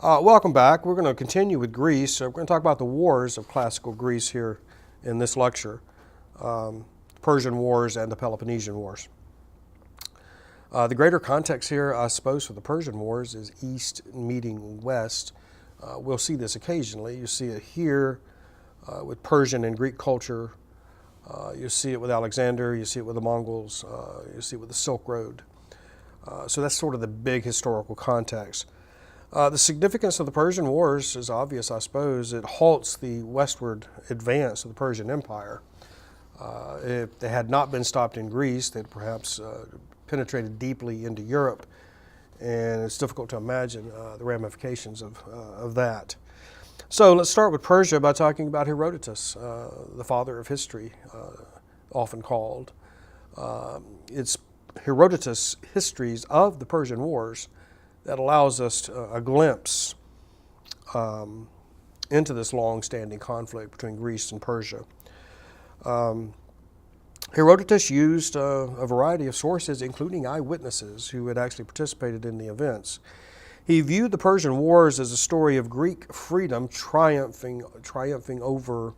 Welcome back. We're going to continue with Greece. We're going to talk about the wars of classical Greece here in this lecture, Persian Wars and the Peloponnesian Wars. The greater context here, I suppose, for the Persian Wars is East meeting West. We'll see this occasionally. You see it here with Persian and Greek culture. You see it with Alexander. You see it with the Mongols. You see it with the Silk Road. So that's sort of the big historical context. The significance of the Persian Wars is obvious, I suppose. It halts the westward advance of the Persian Empire. If they had not been stopped in Greece, they'd perhaps penetrated deeply into Europe, and it's difficult to imagine the ramifications of that. So let's start with Persia by talking about Herodotus, the father of history, often called. It's Herodotus' histories of the Persian Wars that allows us a glimpse into this long-standing conflict between Greece and Persia. Herodotus used a variety of sources, including eyewitnesses who had actually participated in the events. He viewed the Persian Wars as a story of Greek freedom triumphing over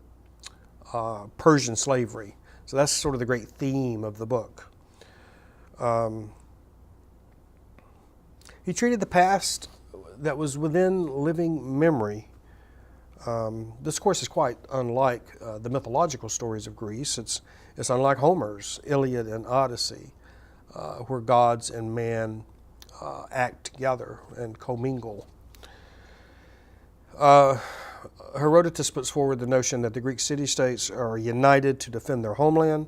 Persian slavery. So that's sort of the great theme of the book. He treated the past that was within living memory. This, of course, is quite unlike the mythological stories of Greece. It's unlike Homer's Iliad and Odyssey, where gods and man act together and commingle. Herodotus puts forward the notion that the Greek city-states are united to defend their homeland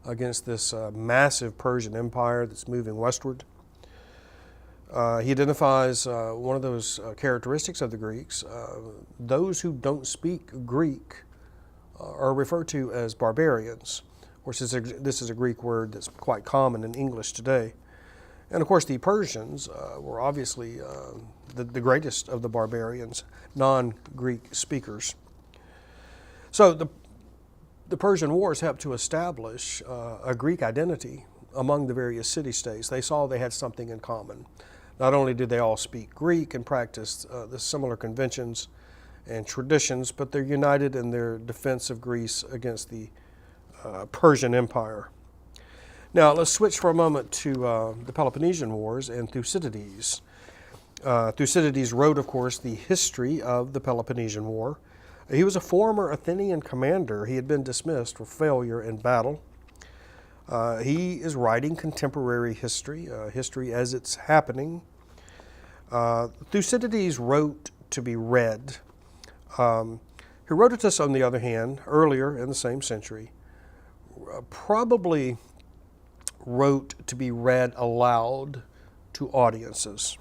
against this massive Persian empire that's moving westward. He identifies one of those characteristics of the Greeks. Those who don't speak Greek are referred to as barbarians. Of course, this is a Greek word that's quite common in English today. And of course, the Persians were obviously the greatest of the barbarians, non-Greek speakers. So the Persian Wars helped to establish a Greek identity among the various city-states. They saw they had something in common. Not only did they all speak Greek and practice the similar conventions and traditions, but they're united in their defense of Greece against the Persian Empire. Now, let's switch for a moment to the Peloponnesian Wars and Thucydides. Thucydides wrote, of course, the history of the Peloponnesian War. He was a former Athenian commander. He had been dismissed for failure in battle. He is writing contemporary history, history as it's happening. Thucydides wrote to be read. Herodotus, on the other hand, earlier in the same century, probably wrote to be read aloud to audiences.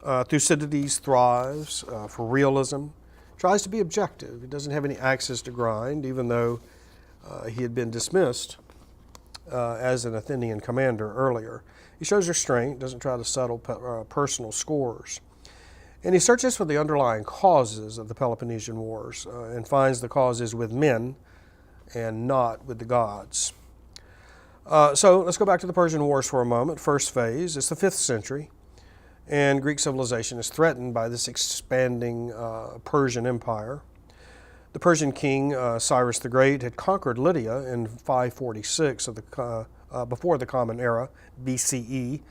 Thucydides thrives for realism, tries to be objective. He doesn't have any axes to grind, even though he had been dismissed as an Athenian commander earlier. He shows restraint, doesn't try to settle personal scores. And he searches for the underlying causes of the Peloponnesian Wars and finds the causes with men and not with the gods. So let's go back to the Persian Wars for a moment. First phase, it's the 5th century, and Greek civilization is threatened by this expanding Persian Empire. The Persian king Cyrus the Great had conquered Lydia in 546 before the Common Era, BCE.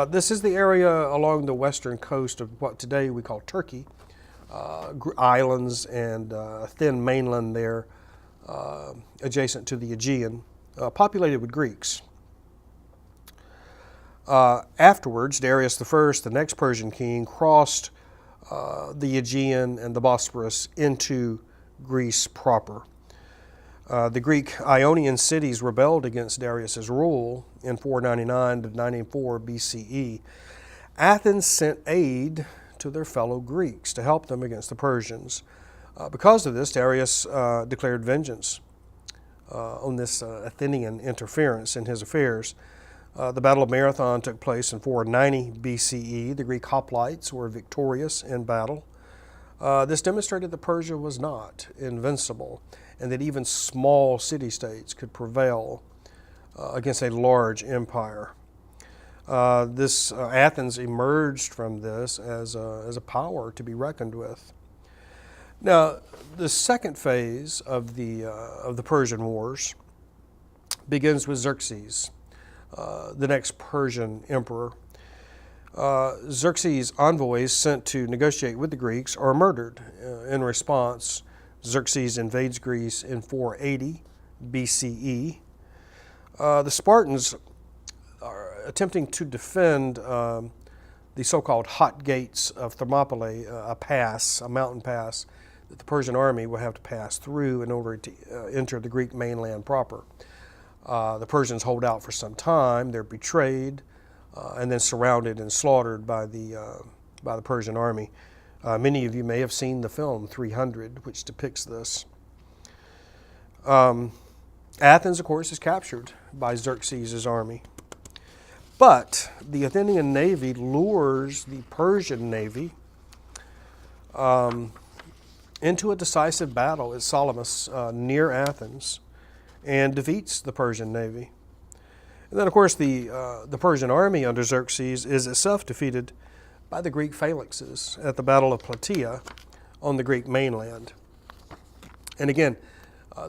This is the area along the western coast of what today we call Turkey, islands and a thin mainland there adjacent to the Aegean, populated with Greeks. Afterwards, Darius I, the next Persian king, crossed the Aegean and the Bosphorus into Greece proper. The Greek Ionian cities rebelled against Darius's rule in 499 to 94 BCE. Athens sent aid to their fellow Greeks to help them against the Persians. Because of this, Darius declared vengeance on this Athenian interference in his affairs. The Battle of Marathon took place in 490 BCE. The Greek hoplites were victorious in battle. This demonstrated that Persia was not invincible and that even small city-states could prevail against a large empire. Athens emerged from this as a power to be reckoned with. Now, the second phase of the Persian Wars begins with Xerxes, the next Persian emperor. Xerxes' envoys sent to negotiate with the Greeks are murdered. In response, Xerxes invades Greece in 480 BCE. The Spartans are attempting to defend the so-called hot gates of Thermopylae, a mountain pass that the Persian army will have to pass through in order to enter the Greek mainland proper. The Persians hold out for some time. They're betrayed and then surrounded and slaughtered by the Persian army. Many of you may have seen the film 300, which depicts this. Athens, of course, is captured by Xerxes' army. But the Athenian navy lures the Persian navy into a decisive battle at Salamis near Athens and defeats the Persian navy. And then, of course, the Persian army under Xerxes is itself defeated by the Greek phalanxes at the Battle of Plataea on the Greek mainland. And again,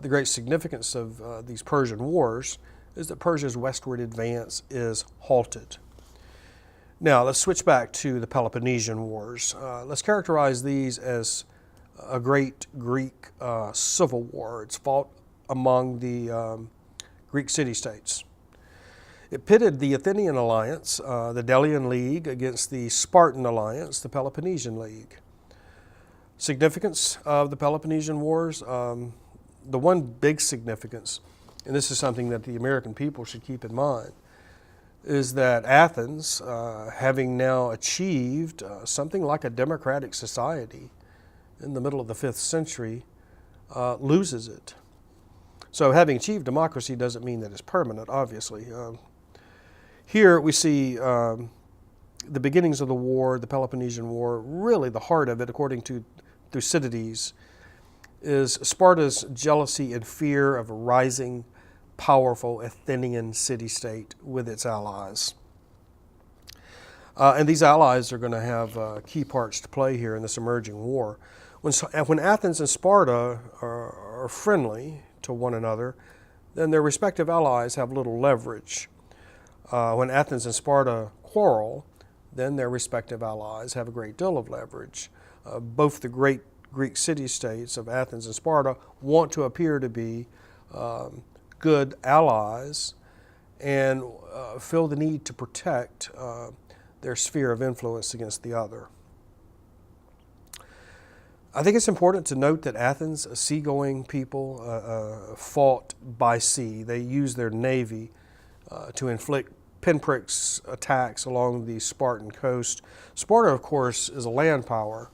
the great significance of these Persian wars is that Persia's westward advance is halted. Now, let's switch back to the Peloponnesian Wars. Let's characterize these as a great Greek civil war. It's fought among the Greek city-states. It pitted the Athenian alliance, the Delian League, against the Spartan alliance, the Peloponnesian League. Significance of the Peloponnesian Wars, the one big significance, and this is something that the American people should keep in mind, is that Athens, having now achieved something like a democratic society in the middle of the 5th century, loses it. So having achieved democracy doesn't mean that it's permanent, obviously. Here we see the beginnings of the war, the Peloponnesian War. Really the heart of it, according to Thucydides, is Sparta's jealousy and fear of a rising, powerful Athenian city-state with its allies. And these allies are going to have key parts to play here in this emerging war. When Athens and Sparta are friendly to one another, then their respective allies have little leverage. When Athens and Sparta quarrel, then their respective allies have a great deal of leverage. Both the great Greek city-states of Athens and Sparta want to appear to be good allies and feel the need to protect their sphere of influence against the other. I think it's important to note that Athens, a seagoing people, fought by sea. They used their navy to inflict pinpricks attacks along the Spartan coast. Sparta, of course, is a land power,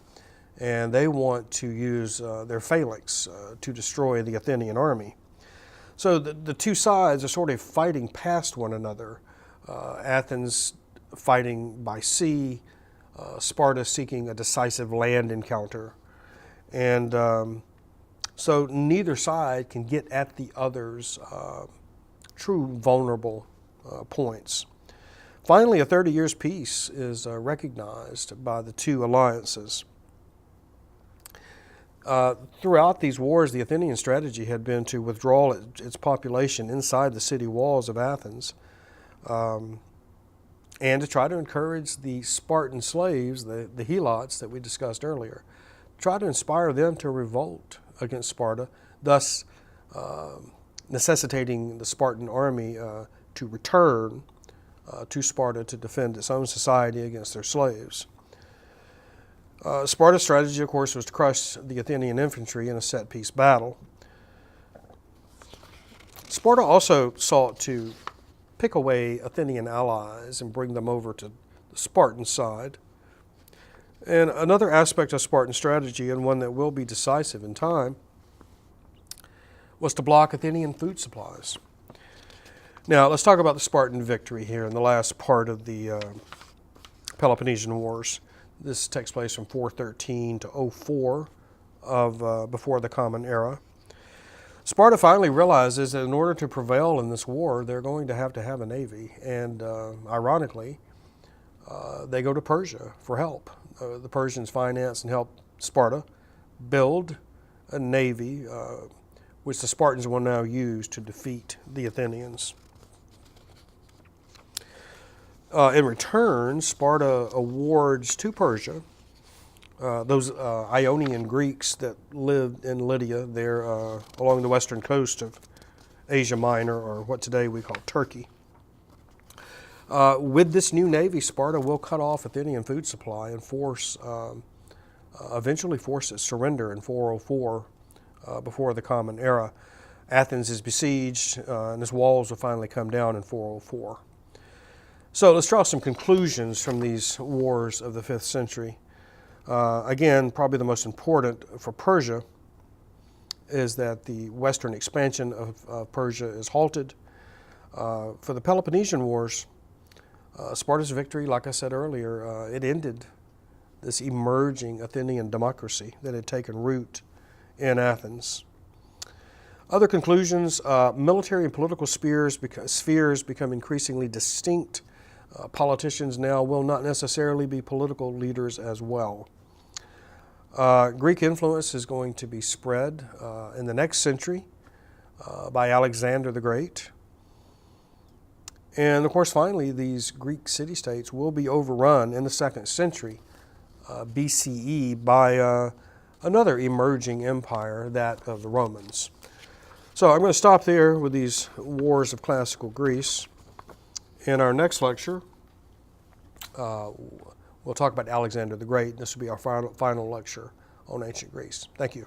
and they want to use their phalanx to destroy the Athenian army. So the two sides are sort of fighting past one another. Athens fighting by sea, Sparta seeking a decisive land encounter. And so neither side can get at the other's true vulnerable points. Finally, a 30 years peace is recognized by the two alliances. Throughout these wars, the Athenian strategy had been to withdraw its population inside the city walls of Athens and to try to encourage the Spartan slaves, the helots that we discussed earlier, try to inspire them to revolt against Sparta, thus necessitating the Spartan army to return to Sparta to defend its own society against their slaves. Sparta's strategy, of course, was to crush the Athenian infantry in a set-piece battle. Sparta also sought to pick away Athenian allies and bring them over to the Spartan side. And another aspect of Spartan strategy, and one that will be decisive in time, was to block Athenian food supplies. Now, let's talk about the Spartan victory here in the last part of the Peloponnesian Wars. This takes place from 413 to 04 of before the Common Era. Sparta finally realizes that in order to prevail in this war, they're going to have a navy. And ironically, they go to Persia for help. The Persians finance and help Sparta build a navy, which the Spartans will now use to defeat the Athenians. In return, Sparta awards to Persia those Ionian Greeks that lived in Lydia there along the western coast of Asia Minor, or what today we call Turkey. With this new navy, Sparta will cut off Athenian food supply and eventually force its surrender in 404 before the Common Era. Athens is besieged and its walls will finally come down in 404. So let's draw some conclusions from these wars of the 5th century. Again, probably the most important for Persia is that the western expansion of Persia is halted. For the Peloponnesian Wars, Sparta's victory, like I said earlier, it ended this emerging Athenian democracy that had taken root in Athens. Other conclusions, military and political spheres become increasingly distinct. Politicians now will not necessarily be political leaders as well. Greek influence is going to be spread in the next century by Alexander the Great. And of course, finally, these Greek city-states will be overrun in the 2nd century BCE by another emerging empire, that of the Romans. So I'm going to stop there with these wars of classical Greece. In our next lecture, we'll talk about Alexander the Great. This will be our final lecture on ancient Greece. Thank you.